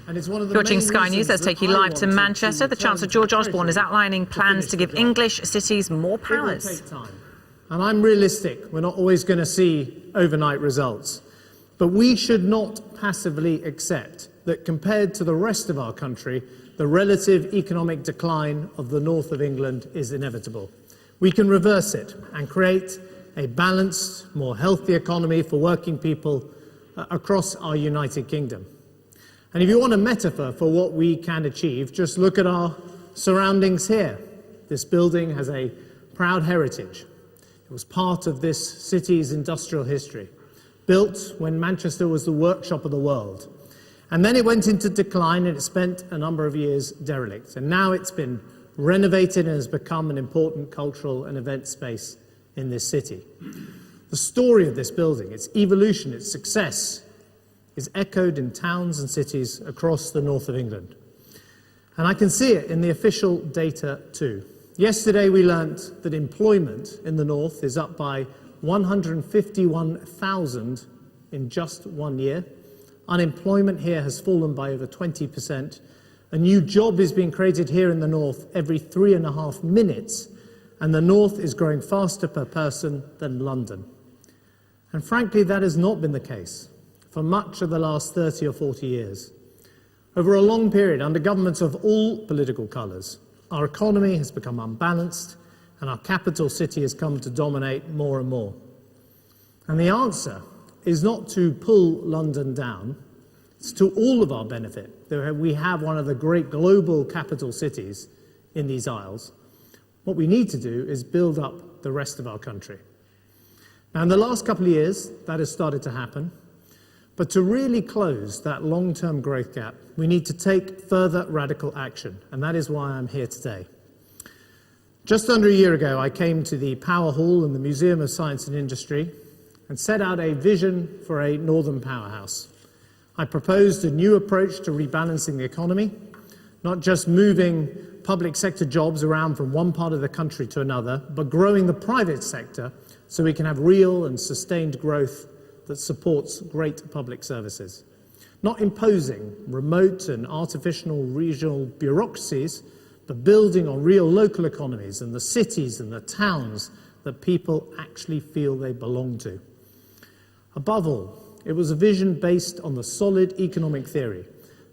You're watching Sky News. Let's take you live to Manchester. The Chancellor George Osborne is outlining plans to give English cities more powers. And I'm realistic. We're not always going to see overnight results. But we should not passively accept that compared to the rest of our country, the relative economic decline of the north of England is inevitable. We can reverse it and create a balanced, more healthy economy for working people across our United Kingdom. And if you want a metaphor for what we can achieve, just look at our surroundings here. This building has a proud heritage. It was part of this city's industrial history, built when Manchester was the workshop of the world. And then it went into decline and it spent a number of years derelict. And now it's been renovated and has become an important cultural and event space in this city. The story of this building, its evolution, its success, is echoed in towns and cities across the north of England. And I can see it in the official data too. Yesterday we learnt that employment in the north is up by 151,000 in just 1 year. Unemployment here has fallen by over 20%. A new job is being created here in the north every 3.5 minutes, and the north is growing faster per person than London. And frankly, that has not been the case for much of the last 30 or 40 years. Over a long period, under governments of all political colours, our economy has become unbalanced and our capital city has come to dominate more and more. And the answer is not to pull London down, it's to all of our benefit that we have one of the great global capital cities in these isles. What we need to do is build up the rest of our country. Now, in the last couple of years, that has started to happen. But to really close that long-term growth gap, we need to take further radical action, and that is why I'm here today. Just under a year ago, I came to the Power Hall in the Museum of Science and Industry and set out a vision for a northern powerhouse. I proposed a new approach to rebalancing the economy, not just moving public sector jobs around from one part of the country to another, but growing the private sector so we can have real and sustained growth that supports great public services. Not imposing remote and artificial regional bureaucracies, but building on real local economies and the cities and the towns that people actually feel they belong to. Above all, it was a vision based on the solid economic theory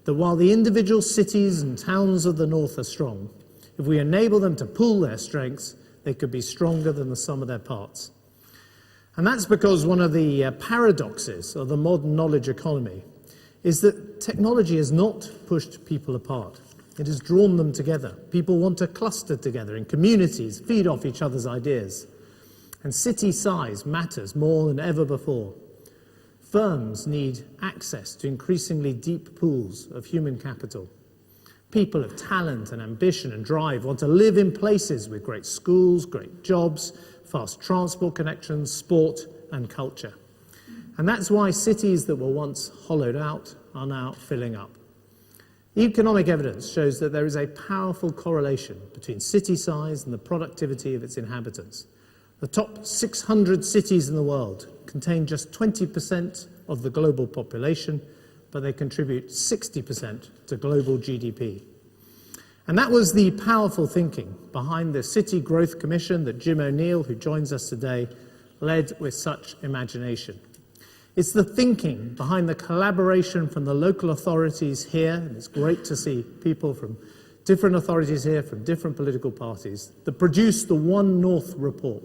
that while the individual cities and towns of the north are strong, if we enable them to pool their strengths, they could be stronger than the sum of their parts. And that's because one of the paradoxes of the modern knowledge economy is that technology has not pushed people apart. It has drawn them together. People want to cluster together in communities, feed off each other's ideas. And city size matters more than ever before. Firms need access to increasingly deep pools of human capital. People of talent and ambition and drive want to live in places with great schools, great jobs, fast transport connections, sport and culture. And that's why cities that were once hollowed out are now filling up. Economic evidence shows that there is a powerful correlation between city size and the productivity of its inhabitants. The top 600 cities in the world contain just 20% of the global population, but they contribute 60% to global GDP. And that was the powerful thinking behind the City Growth Commission that Jim O'Neill, who joins us today, led with such imagination. It's the thinking behind the collaboration from the local authorities here, and it's great to see people from different authorities here, from different political parties, that produced the One North report.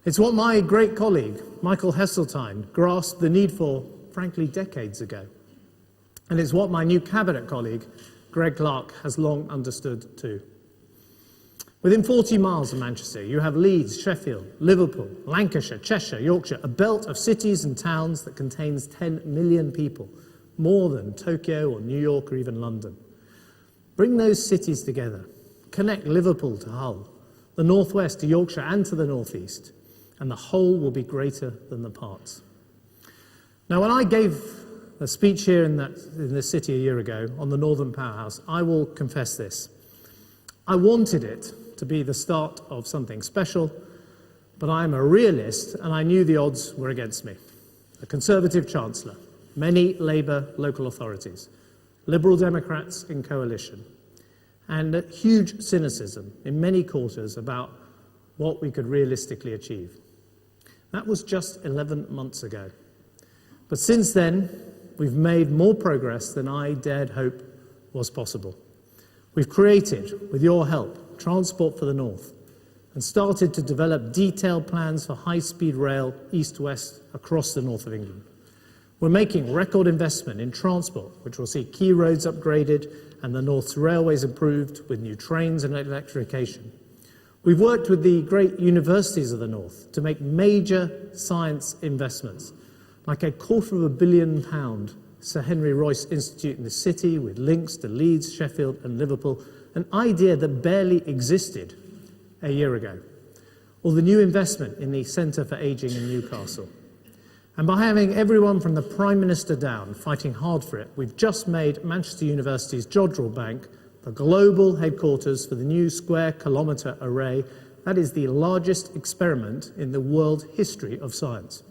It's what my great colleague, Michael Heseltine, grasped the need for, frankly, decades ago. And it's what my new cabinet colleague, Greg Clark, has long understood too. Within 40 miles of Manchester, you have Leeds, Sheffield, Liverpool, Lancashire, Cheshire, Yorkshire, a belt of cities and towns that contains 10 million people, more than Tokyo or New York or even London. Bring those cities together. Connect Liverpool to Hull, the northwest to Yorkshire and to the northeast, and the whole will be greater than the parts. Now, when I gave a speech here in this city a year ago on the Northern Powerhouse, I will confess this. I wanted it to be the start of something special, but I am a realist and I knew the odds were against me. A Conservative Chancellor, many Labour local authorities, Liberal Democrats in coalition, and a huge cynicism in many quarters about what we could realistically achieve. That was just 11 months ago. But since then, we've made more progress than I dared hope was possible. We've created, with your help, Transport for the North, and started to develop detailed plans for high-speed rail east-west across the north of England. We're making record investment in transport, which will see key roads upgraded and the North's railways improved with new trains and electrification. We've worked with the great universities of the North to make major science investments, like a £250 million Sir Henry Royce Institute in the city with links to Leeds, Sheffield and Liverpool, an idea that barely existed a year ago, or the new investment in the Centre for Ageing in Newcastle. And by having everyone from the Prime Minister down fighting hard for it, we've just made Manchester University's Jodrell Bank the global headquarters for the new square-kilometre array. That is the largest experiment in the world history of science.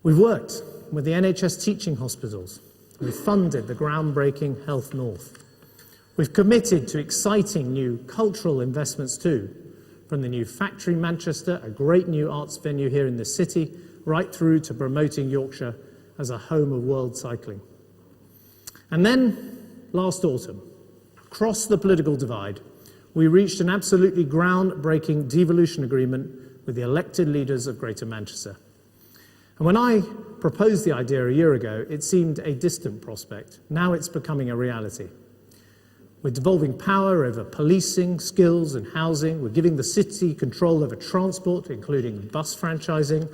We've worked with the NHS teaching hospitals. We've funded the groundbreaking Health North. We've committed to exciting new cultural investments too, from the new Factory Manchester, a great new arts venue here in the city, right through to promoting Yorkshire as a home of world cycling. And then, last autumn, across the political divide, we reached an absolutely groundbreaking devolution agreement with the elected leaders of Greater Manchester. And when I proposed the idea a year ago, it seemed a distant prospect. Now it's becoming a reality. We're devolving power over policing, skills and housing. We're giving the city control over transport, including bus franchising.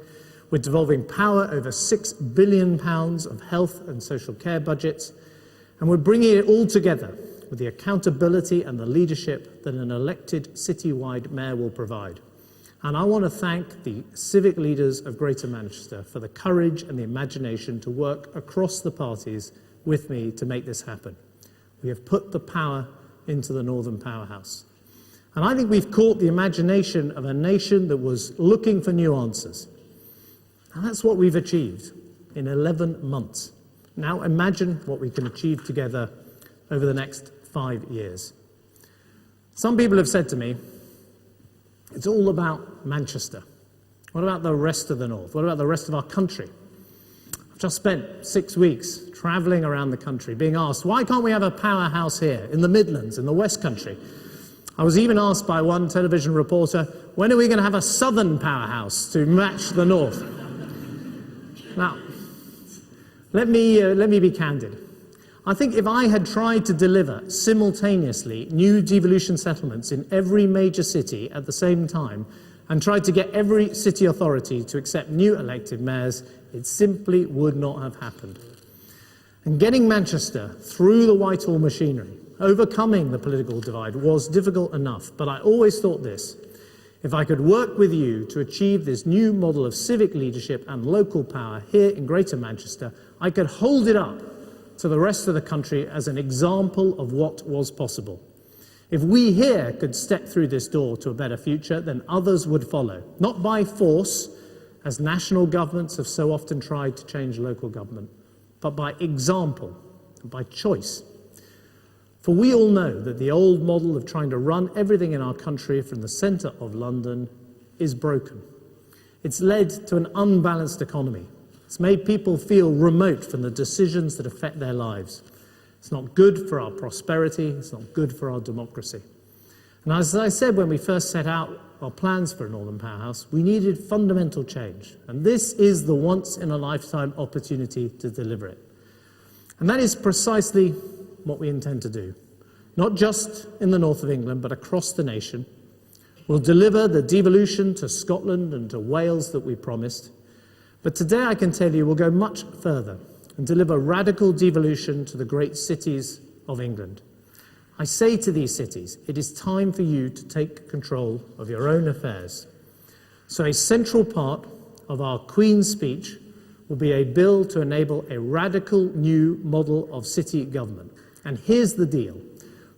We're devolving power over £6 billion of health and social care budgets. And we're bringing it all together with the accountability and the leadership that an elected citywide mayor will provide. And I want to thank the civic leaders of Greater Manchester for the courage and the imagination to work across the parties with me to make this happen. We have put the power into the Northern Powerhouse. And I think we've caught the imagination of a nation that was looking for new answers. And that's what we've achieved in 11 months. Now imagine what we can achieve together over the next 5 years. Some people have said to me, it's all about Manchester. What about the rest of the North? What about the rest of our country? I've just spent 6 weeks travelling around the country being asked, why can't we have a powerhouse here in the Midlands, in the West Country? I was even asked by one television reporter, when are we going to have a southern powerhouse to match the North? Now, let me be candid. I think if I had tried to deliver simultaneously new devolution settlements in every major city at the same time and tried to get every city authority to accept new elected mayors, it simply would not have happened. And getting Manchester through the Whitehall machinery, overcoming the political divide, was difficult enough. But I always thought this: if I could work with you to achieve this new model of civic leadership and local power here in Greater Manchester, I could hold it up to the rest of the country as an example of what was possible. If we here could step through this door to a better future, then others would follow, not by force, as national governments have so often tried to change local government, but by example and by choice. For we all know that the old model of trying to run everything in our country from the centre of London is broken. It's led to an unbalanced economy. It's made people feel remote from the decisions that affect their lives. It's not good for our prosperity. It's not good for our democracy. And as I said when we first set out our plans for a Northern Powerhouse, we needed fundamental change. And this is the once-in-a-lifetime opportunity to deliver it. And that is precisely what we intend to do. Not just in the north of England, but across the nation. We'll deliver the devolution to Scotland and to Wales that we promised. But today I can tell you we'll go much further and deliver radical devolution to the great cities of England. I say to these cities, it is time for you to take control of your own affairs. So a central part of our Queen's speech will be a bill to enable a radical new model of city government. And here's the deal.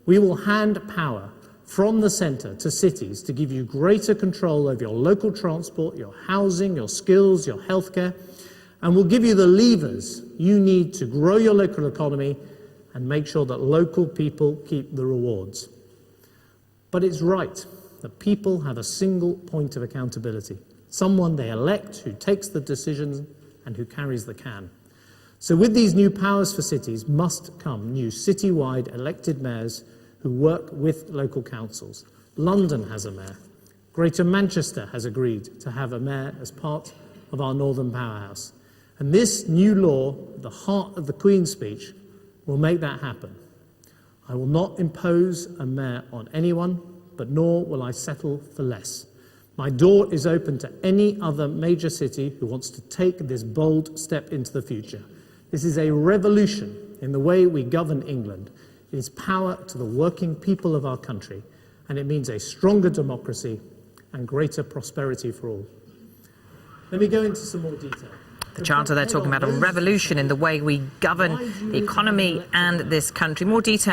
We will hand power from the centre to cities to give you greater control over your local transport, your housing, your skills, your healthcare, and we'll give you the levers you need to grow your local economy and make sure that local people keep the rewards. But it's right that people have a single point of accountability, someone they elect who takes the decisions and who carries the can. So with these new powers for cities must come new citywide elected mayors who work with local councils. London has a mayor. Greater Manchester has agreed to have a mayor as part of our Northern Powerhouse. And this new law, at the heart of the Queen's speech, will make that happen. I will not impose a mayor on anyone, but nor will I settle for less. My door is open to any other major city who wants to take this bold step into the future. This is a revolution in the way we govern England. It is power to the working people of our country, and it means a stronger democracy and greater prosperity for all. Let me go into some more detail. The Chancellor, they're talking about a revolution in the way we govern the economy and this country. More detail.